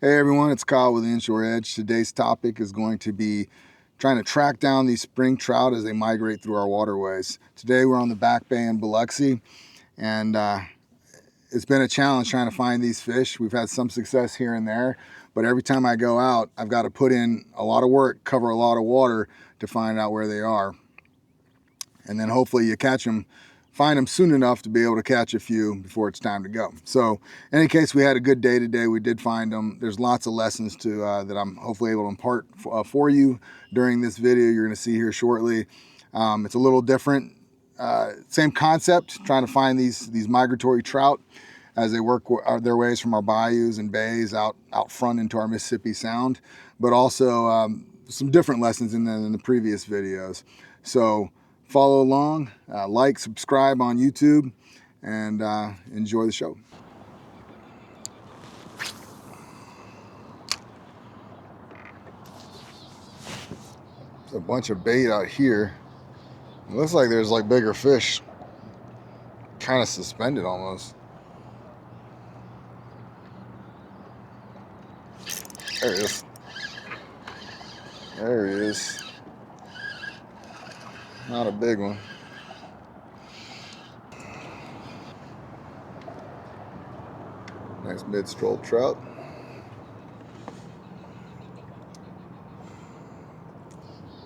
Hey everyone, it's Kyle with Inshore Edge. Today's topic is going to be trying to track down these spring trout as they migrate through our waterways. Today we're on the Back Bay in Biloxi, and it's been a challenge trying to find these fish. We've had some success here and there, but every time I go out, I've got to put in a lot of work, cover a lot of water to find out where they are. And then hopefully you find them soon enough to be able to catch a few before it's time to go. So in any case, we had a good day today. We did find them. There's lots of lessons that I'm hopefully able to impart for you during this video you're going to see here shortly. It's a little different. Same concept, trying to find these migratory trout as they work their ways from our bayous and bays out front into our Mississippi Sound, but also some different lessons than the previous videos. So follow along, like, subscribe on YouTube, and enjoy the show. There's a bunch of bait out here. It looks like there's like bigger fish, kind of suspended almost. There he is. There he is. Not a big one. Nice mid-stroll trout.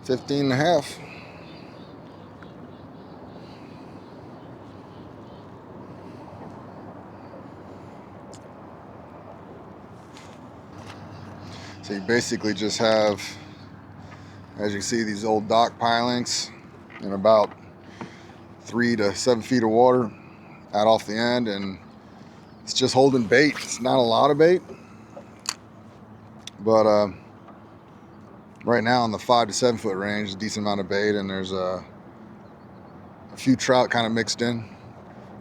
$15.5. So you basically just have, as you see, these old dock pilings and about 3 to 7 feet of water out off the end, and it's just holding bait. It's not a lot of bait, but right now in the 5 to 7 foot range, a decent amount of bait, and there's a few trout kind of mixed in.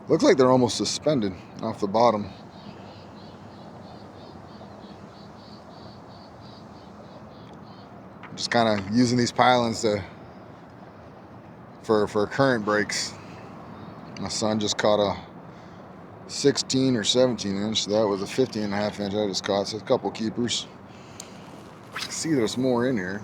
Looks like they're almost suspended off the bottom. Just kind of using these pilings for current breaks. My son just caught a 16 or 17 inch. That was a 15.5 inch I just caught. So a couple keepers. See, there's more in here.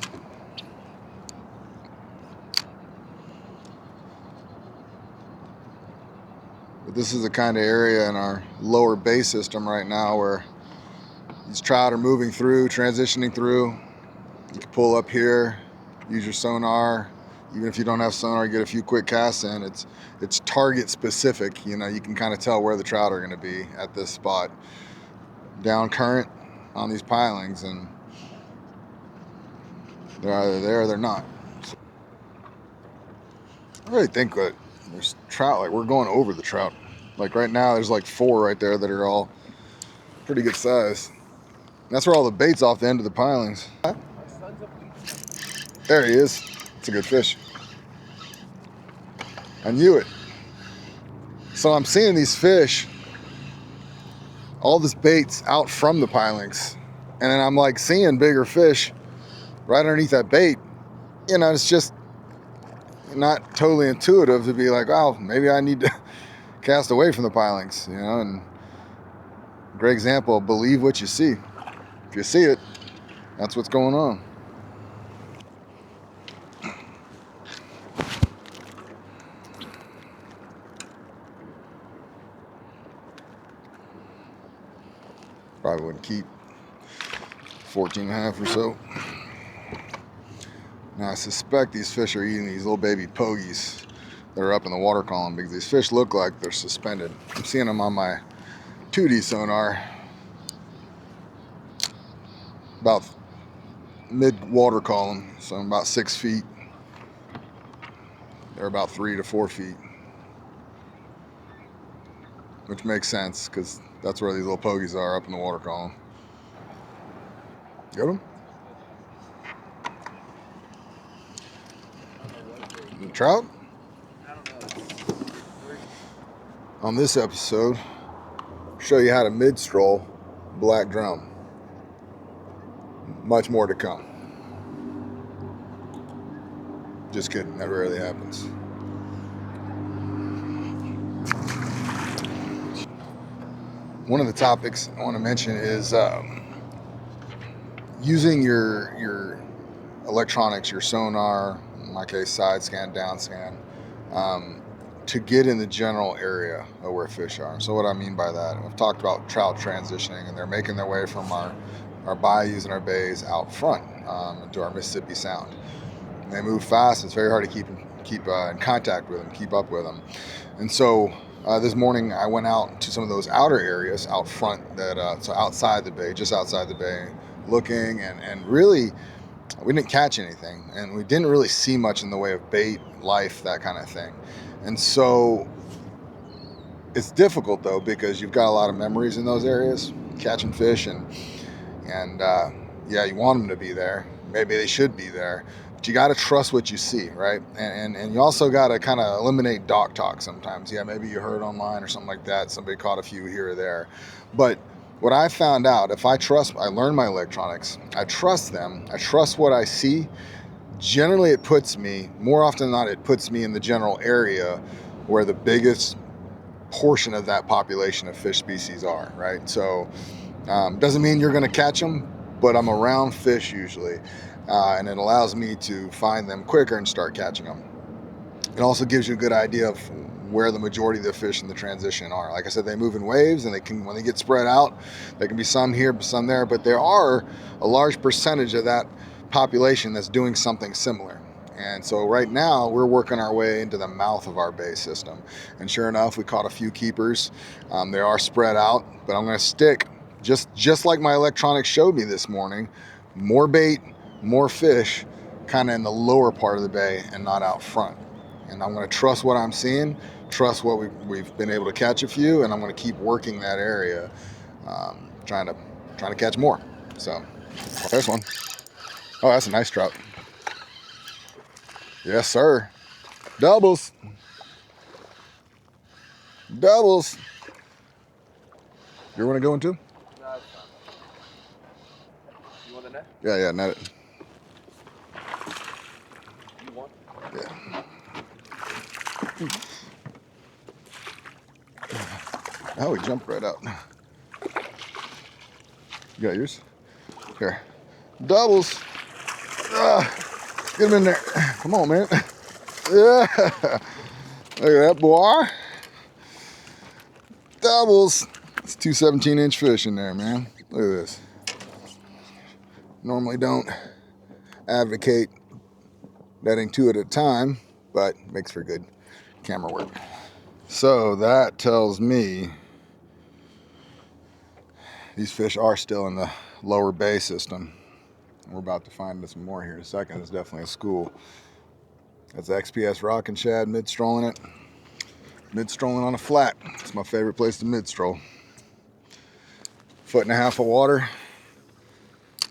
But this is the kind of area in our lower bay system right now where these trout are moving through, transitioning through. You can pull up here, use your sonar. Even if you don't have sonar, get a few quick casts in. It's target specific. You know, you can kind of tell where the trout are going to be at this spot. Down current on these pilings, and they're either there or they're not. I really think that there's trout, like we're going over the trout. Like right now, there's like 4 right there that are all pretty good size. And that's where all the bait's off the end of the pilings. There he is. It's a good fish. I knew it. So I'm seeing these fish, all this bait's out from the pilings, and then I'm like seeing bigger fish right underneath that bait. You know, it's just not totally intuitive to be like, oh, maybe I need to cast away from the pilings, you know. And great example, believe what you see. If you see it, that's what's going on. Probably wouldn't keep 14.5 or so. Now I suspect these fish are eating these little baby pogies that are up in the water column, because these fish look like they're suspended. I'm seeing them on my 2D sonar about mid water column, so I'm about 6 feet. They're about 3 to 4 feet, which makes sense because that's where these little pogies are, up in the water column. Got them? The trout? On this episode, I'll show you how to mid-stroll black drum. Much more to come. Just kidding, that rarely happens. One of the topics I want to mention is using your electronics, your sonar, in my case side scan, down scan, to get in the general area of where fish are. So what I mean by that, I've talked about trout transitioning, and they're making their way from our bayous and our bays out front into our Mississippi Sound. And they move fast. It's very hard to keep in contact with them, keep up with them. And so this morning I went out to some of those outer areas out front, so outside the bay, just outside the bay, looking, and really we didn't catch anything, and we didn't really see much in the way of bait, life, that kind of thing. And so it's difficult though, because you've got a lot of memories in those areas, catching fish, and yeah, you want them to be there. Maybe they should be there, but you got to trust what you see, right? And you also got to kind of eliminate dock talk sometimes. Yeah, maybe you heard online or something like that. Somebody caught a few here or there, but what I found out, if I learn my electronics, I trust them, I trust what I see, generally it puts me, more often than not, it puts me in the general area where the biggest portion of that population of fish species are, right? So doesn't mean you're going to catch them, but I'm around fish usually, and it allows me to find them quicker and start catching them. It also gives you a good idea of where the majority of the fish in the transition are. Like I said, they move in waves, and when they get spread out, there can be some here, some there, but there are a large percentage of that population that's doing something similar. And so right now we're working our way into the mouth of our bay system. And sure enough, we caught a few keepers. They are spread out, but I'm going to stick, just like my electronics showed me this morning, more bait, more fish, kind of in the lower part of the bay and not out front. And I'm going to trust what I'm seeing, trust what we've been able to catch a few, and I'm going to keep working that area, trying to catch more. So there's one. Oh, that's a nice trout. Yes, sir. Doubles. Doubles. You want to go in too? No, it's fine. You want the net? Yeah, net it. You want? Yeah. Oh, he jumped right out. You got yours? Here. Doubles. Get him in there. Come on, man. Yeah. Look at that, boy. Doubles. It's 2 17-inch fish in there, man. Look at this. Normally don't advocate netting 2 at a time, but makes for good camera work. So that tells me these fish are still in the lower bay system. We're about to find some more here in a second. It's definitely a school. That's XPS Rockin' Shad, mid-strolling it. Mid-strolling on a flat. It's my favorite place to mid-stroll. 1.5 feet of water.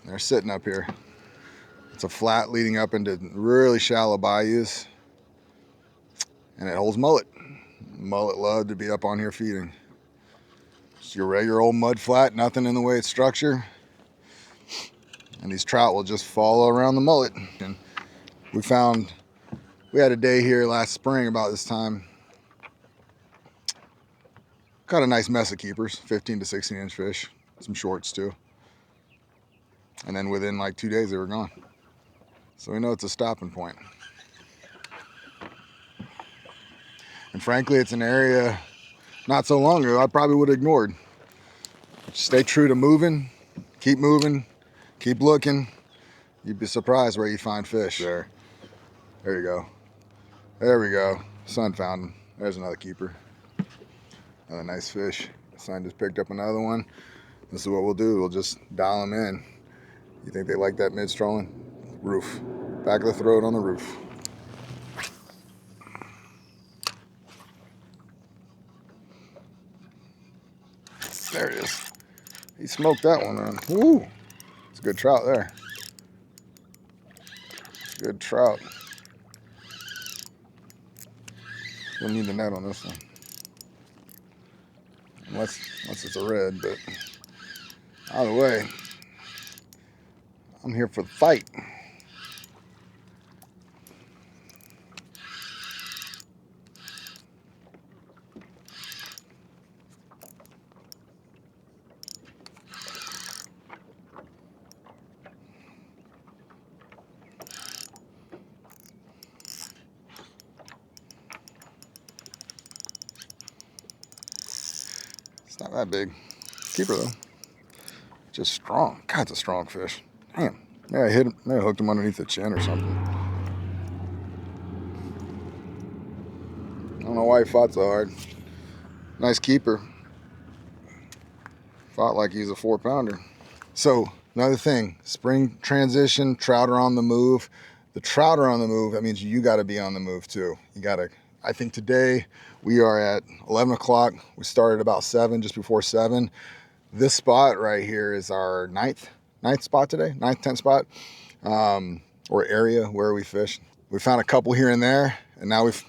They're sitting up here. It's a flat leading up into really shallow bayous. And it holds mullet. Mullet love to be up on here feeding. Just your regular old mud flat, nothing in the way it's structured. And these trout will just follow around the mullet. And we had a day here last spring about this time. Caught a nice mess of keepers, 15 to 16-inch fish, some shorts too. And then within like 2 days, they were gone. So we know it's a stopping point. And frankly, it's an area not so long ago I probably would have ignored. Stay true to moving, keep looking. You'd be surprised where you find fish. There you go. There we go. Sun found him. There's another keeper. Another nice fish. Sun just picked up another one. This is what we'll do. We'll just dial them in. You think they like that mid-strolling? Roof. Back of the throat on the roof. There it is. He smoked that one on. Woo! It's a good trout there. Good trout. We'll need the net on this one. Unless it's a red, but either way, I'm here for the fight. Not that big. Keeper though. Just strong. God, it's a strong fish. Damn. Maybe I hit him. Maybe I hooked him underneath the chin or something. I don't know why he fought so hard. Nice keeper. Fought like he's a 4-pounder. So another thing, spring transition, trout are on the move. The trout are on the move. That means you got to be on the move too. You got to. I think today we are at 11 o'clock. We started about 7, just before 7. This spot right here is our ninth spot today, 9th, 10th spot, or area where we fish. We found a couple here and there, and now we've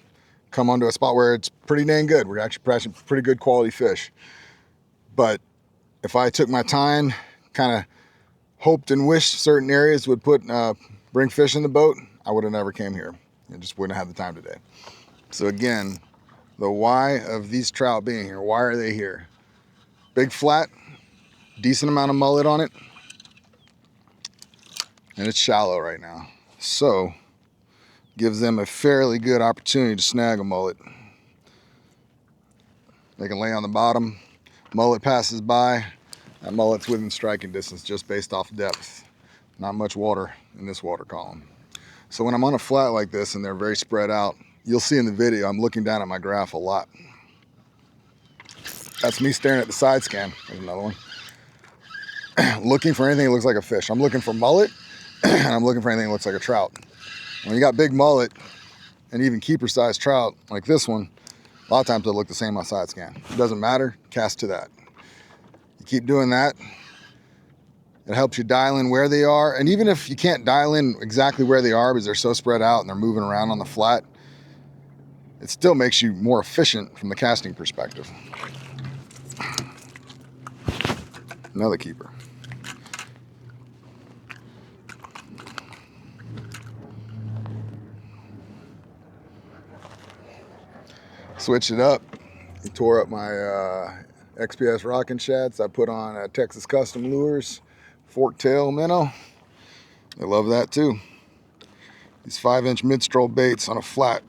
come onto a spot where it's pretty dang good. We're actually catching pretty good quality fish. But if I took my time, kind of hoped and wished certain areas would bring fish in the boat, I would have never came here. I just wouldn't have had the time today. So again, the why of these trout being here, why are they here? Big flat, decent amount of mullet on it, and it's shallow right now. So gives them a fairly good opportunity to snag a mullet. They can lay on the bottom, mullet passes by, that mullet's within striking distance just based off depth. Not much water in this water column. So when I'm on a flat like this and they're very spread out, you'll see in the video I'm looking down at my graph a lot. That's me staring at the side scan. There's another one. Looking for anything that looks like a fish. I'm looking for mullet, and I'm looking for anything that looks like a trout. When you got big mullet and even keeper size trout like this one, a lot of times they'll look the same on side scan. It doesn't matter, cast to that. You keep doing that, it helps you dial in where they are. And even if you can't dial in exactly where they are because they're so spread out and they're moving around on the flat, it still makes you more efficient from the casting perspective. Another keeper. Switched it up. He tore up my XPS rocking shads. I put on Texas Custom Lures, fork tail minnow. They love that too. These 5-inch Midstrolling baits on a flat.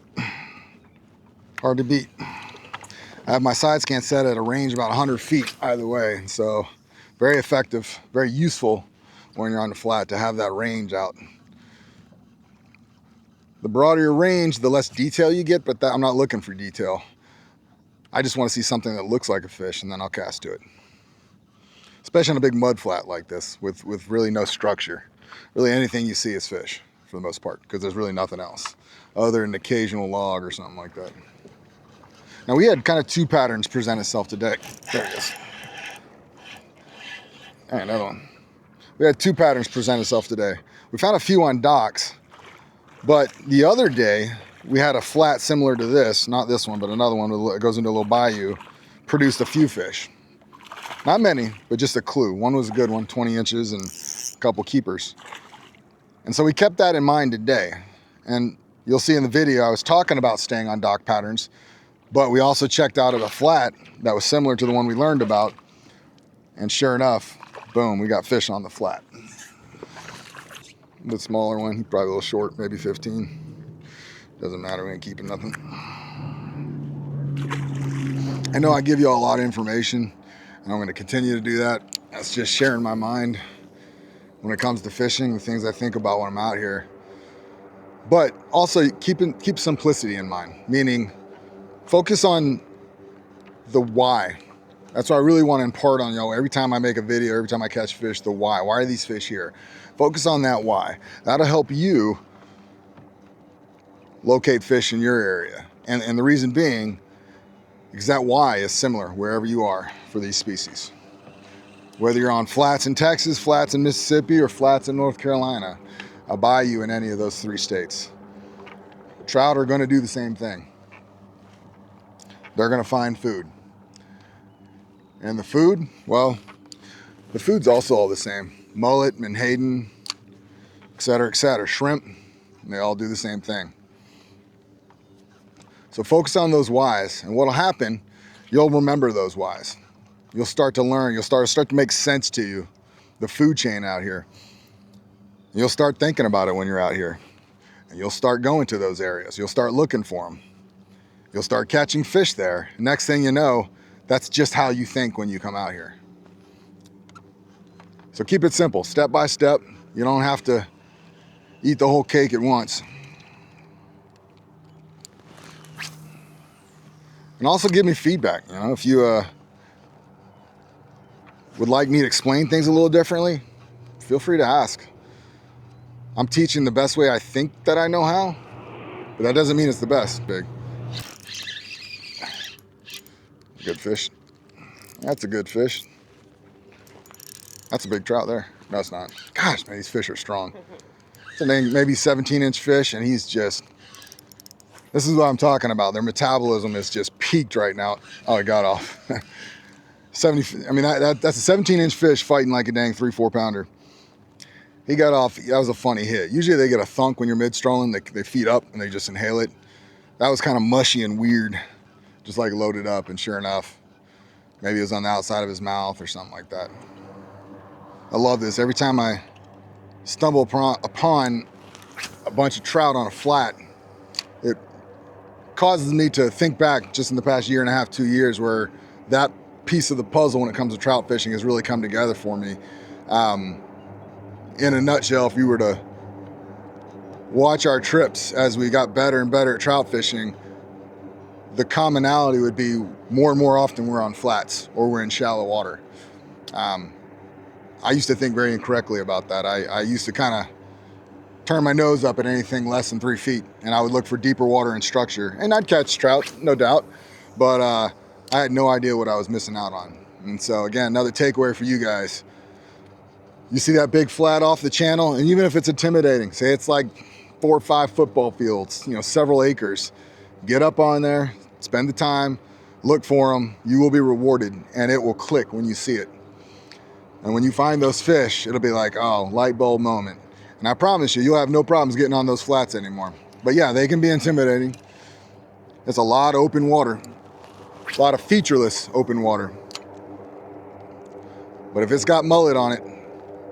Hard to beat. I have my side scan set at a range about 100 feet either way. So very effective, very useful when you're on the flat to have that range out. The broader your range, the less detail you get, but I'm not looking for detail. I just want to see something that looks like a fish, and then I'll cast to it. Especially on a big mud flat like this with really no structure. Really anything you see is fish for the most part, because there's really nothing else other than an occasional log or something like that. Now we had kind of 2 patterns present itself today. There it is. All right, another one. We had 2 patterns present itself today. We found a few on docks. But the other day, we had a flat similar to this, not this one, but another one that goes into a little bayou, produced a few fish. Not many, but just a clue. One was a good one, 20 inches and a couple keepers. And so we kept that in mind today. And you'll see in the video, I was talking about staying on dock patterns, but we also checked out at a flat that was similar to the one we learned about. And sure enough, boom, we got fish on the flat. The smaller one, probably a little short, maybe 15. Doesn't matter, we ain't keeping nothing. I know I give you all a lot of information, and I'm gonna continue to do that. That's just sharing my mind when it comes to fishing, the things I think about when I'm out here. But also keep simplicity in mind, meaning focus on the why. That's what I really want to impart on y'all. Every time I make a video, every time I catch fish, the why. Why are these fish here? Focus on that why. That'll help you locate fish in your area. And the reason being, because that why is similar wherever you are for these species. Whether you're on flats in Texas, flats in Mississippi, or flats in North Carolina, a bayou in any of those 3 states. Trout are going to do the same thing. They're going to find food. And the food, well, the food's also all the same. Mullet, menhaden, et cetera, shrimp, they all do the same thing. So focus on those whys, and what'll happen, you'll remember those whys. You'll start to learn, you'll start to make sense to you, the food chain out here. You'll start thinking about it when you're out here. And you'll start going to those areas. You'll start looking for them. You'll start catching fish there. Next thing you know, That's just how you think when you come out here. So keep it simple, step by step. You don't have to eat the whole cake at once. And also give me feedback. You know, if you would like me to explain things a little differently, feel free to ask. I'm teaching the best way I think that I know how, but that doesn't mean it's the best. Big. Good fish. That's a good fish. That's a big trout there. No, it's not. Gosh, man, these fish are strong. It's a maybe 17-inch fish, and he's just, this is what I'm talking about. Their metabolism is just peaked right now. Oh, it got off. 70, I mean, that's a 17-inch fish fighting like a dang 3-4 pounder. He got off. That was a funny hit. Usually they get a thunk when you're mid-strolling. They feed up and they just inhale it. That was kind of mushy and weird, just like loaded up, and sure enough, maybe it was on the outside of his mouth or something like that. I love this. Every time I stumble upon a bunch of trout on a flat, it causes me to think back just in the past year and a half, 2 years, where that piece of the puzzle when it comes to trout fishing has really come together for me. In a nutshell, if you were to watch our trips as we got better and better at trout fishing, the commonality would be more and more often we're on flats or we're in shallow water. I used to think very incorrectly about that. I used to kind of turn my nose up at anything less than 3 feet, and I would look for deeper water and structure, and I'd catch trout, no doubt, but I had no idea what I was missing out on. And so again, another takeaway for you guys. You see that big flat off the channel, and even if it's intimidating, say it's like 4 or 5 football fields, you know, several acres, get up on there, spend the time, look for them. You will be rewarded, and it will click when you see it. And when you find those fish, it'll be like, oh, light bulb moment. And I promise you, you'll have no problems getting on those flats anymore. But yeah, they can be intimidating. It's a lot of open water, a lot of featureless open water. But if it's got mullet on it,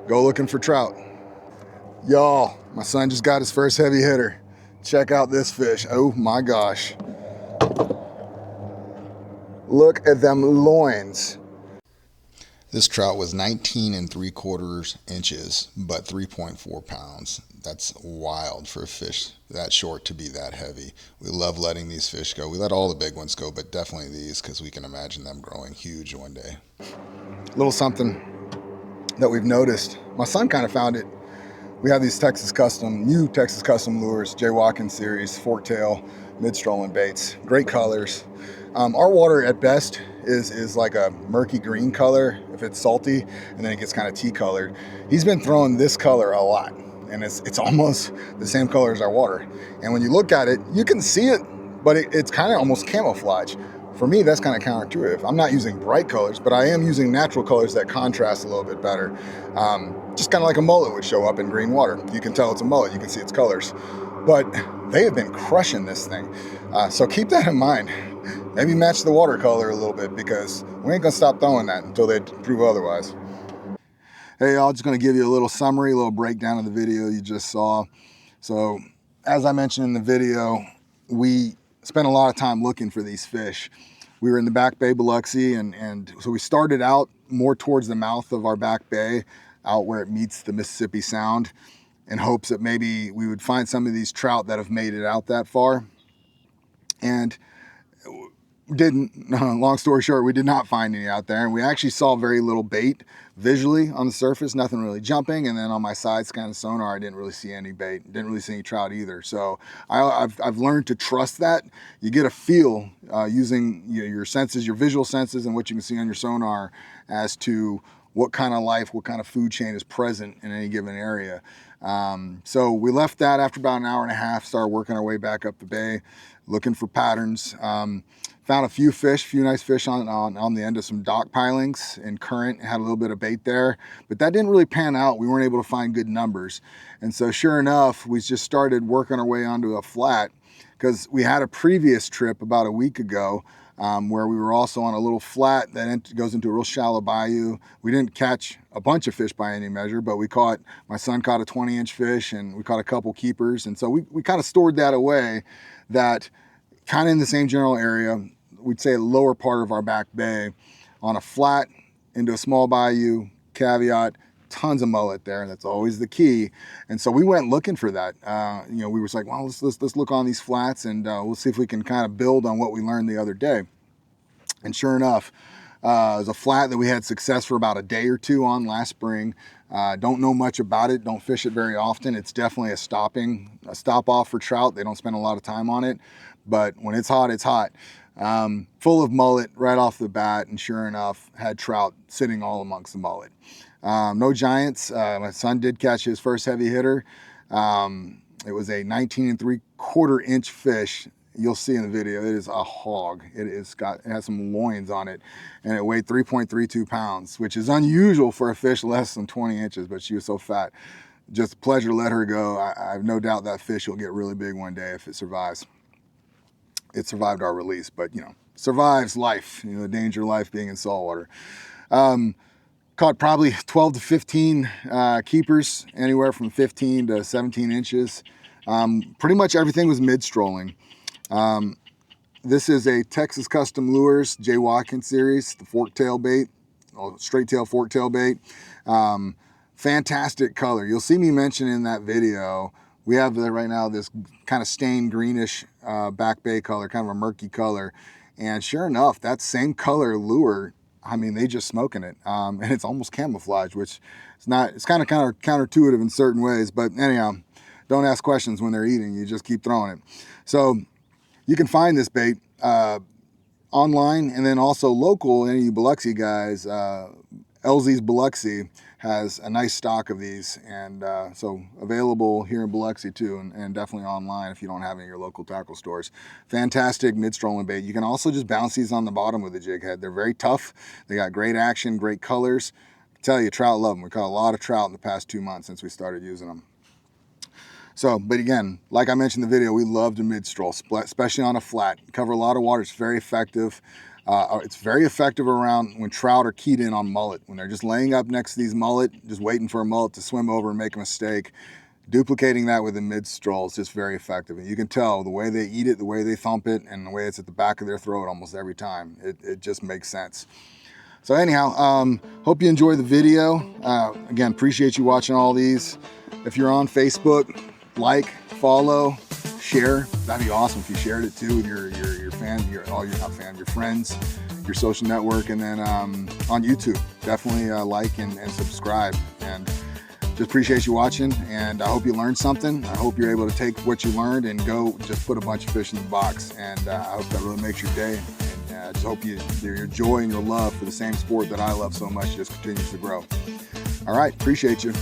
go looking for trout. Y'all, my son just got his first heavy hitter. Check out this fish. Oh my gosh. Look at them loins. This trout was 19 3/4 inches, but 3.4 pounds. That's wild for a fish that short to be that heavy. We love letting these fish go. We let all the big ones go, but definitely these, because we can imagine them growing huge one day. A little something that we've noticed. My son kind of found it. We have these new Texas Custom lures, J. Watkins series, fork-tail, mid-strolling baits. Great colors. Our water at best is like a murky green color if it's salty, and then it gets kind of tea colored. He's been throwing this color a lot, and it's almost the same color as our water. And when you look at it, you can see it, but it's kind of almost camouflage. For me, that's kind of counterintuitive. I'm not using bright colors, but I am using natural colors that contrast a little bit better. Just kind of like a mullet would show up in green water. You can tell it's a mullet, you can see its colors. But they have been crushing this thing. So keep that in mind. Maybe match the watercolor a little bit, because we ain't gonna stop throwing that until they prove otherwise. Hey y'all, just gonna give you a little summary, a little breakdown of the video you just saw. So as I mentioned in the video, we spent a lot of time looking for these fish. We were in the back bay, Biloxi, and so we started out more towards the mouth of our back bay, out where it meets the Mississippi Sound, in hopes that maybe we would find some of these trout that have made it out that far. And didn't. Long story short, we did not find any out there, and we actually saw very little bait visually on the surface, nothing really jumping. And then on my side scan of sonar, I didn't really see any bait, didn't really see any trout either. So I've learned to trust that. You get a feel using your senses, your visual senses, and what you can see on your sonar as to what kind of life, what kind of food chain is present in any given area. So we left that after about an hour and a half, started working our way back up the bay, looking for patterns. Found a few nice fish on the end of some dock pilings in current, had a little bit of bait there, but that didn't really pan out. We weren't able to find good numbers. And so sure enough, we just started working our way onto a flat, because we had a previous trip about a week ago where we were also on a little flat that goes into a real shallow bayou. We didn't catch a bunch of fish by any measure, but my son caught a 20-inch fish, and we caught a couple keepers. And so we kind of stored that away, that kind of in the same general area, we'd say lower part of our back bay on a flat into a small bayou, caveat, tons of mullet there. That's always the key. And so we went looking for that. We were like, well, let's look on these flats and we'll see if we can kind of build on what we learned the other day. And sure enough, it was a flat that we had success for about a day or two on last spring. Don't know much about it, don't fish it very often. It's definitely a stop off for trout. They don't spend a lot of time on it, but when it's hot, it's hot. Full of mullet right off the bat, and sure enough, had trout sitting all amongst the mullet. No giants. My son did catch his first heavy hitter. It was a 19 3/4 inch fish. You'll see in the video, it is a hog. It has some loins on it, and it weighed 3.32 pounds, which is unusual for a fish less than 20 inches, but she was so fat. Just a pleasure to let her go. I have no doubt that fish will get really big one day if it survives. It survived our release, but survives life, the danger of life being in saltwater. Caught probably 12 to 15 keepers, anywhere from 15 to 17 inches. Pretty much everything was mid-strolling. This is a Texas Custom Lures J. Watkins series, the fork-tail bait, straight-tail fork-tail bait. Fantastic color. You'll see me mention in that video, we have right now this kind of stained greenish back bay color, kind of a murky color. And sure enough, that same color lure, I mean, they just smoking it. And it's almost camouflage, which it's kind of counterintuitive in certain ways. But anyhow, don't ask questions when they're eating. You just keep throwing it. So you can find this bait online, and then also local, any of you Biloxi guys, LZ's Biloxi has a nice stock of these, and so available here in Biloxi too, and definitely online if you don't have any of your local tackle stores. Fantastic mid-strolling bait. You can also just bounce these on the bottom with a jig head. They're very tough. They got great action, great colors. I tell you, trout love them. We caught a lot of trout in the past 2 months since we started using them. So, but again, like I mentioned in the video, we love to mid-stroll, especially on a flat. Cover a lot of water. It's very effective. It's very effective around when trout are keyed in on mullet. When they're just laying up next to these mullet, just waiting for a mullet to swim over and make a mistake. Duplicating that with a mid-stroll is just very effective. And you can tell the way they eat it, the way they thump it, and the way it's at the back of their throat almost every time. It just makes sense. So anyhow, hope you enjoy the video. Again, appreciate you watching all these. If you're on Facebook, like, follow, share. That'd be awesome if you shared it too with your friends, your social network, and then on YouTube, definitely like and subscribe. And just appreciate you watching, and I hope you learned something. I hope you're able to take what you learned and go just put a bunch of fish in the box. And I hope that really makes your day. And I just hope your joy and your love for the same sport that I love so much just continues to grow. All right, appreciate you.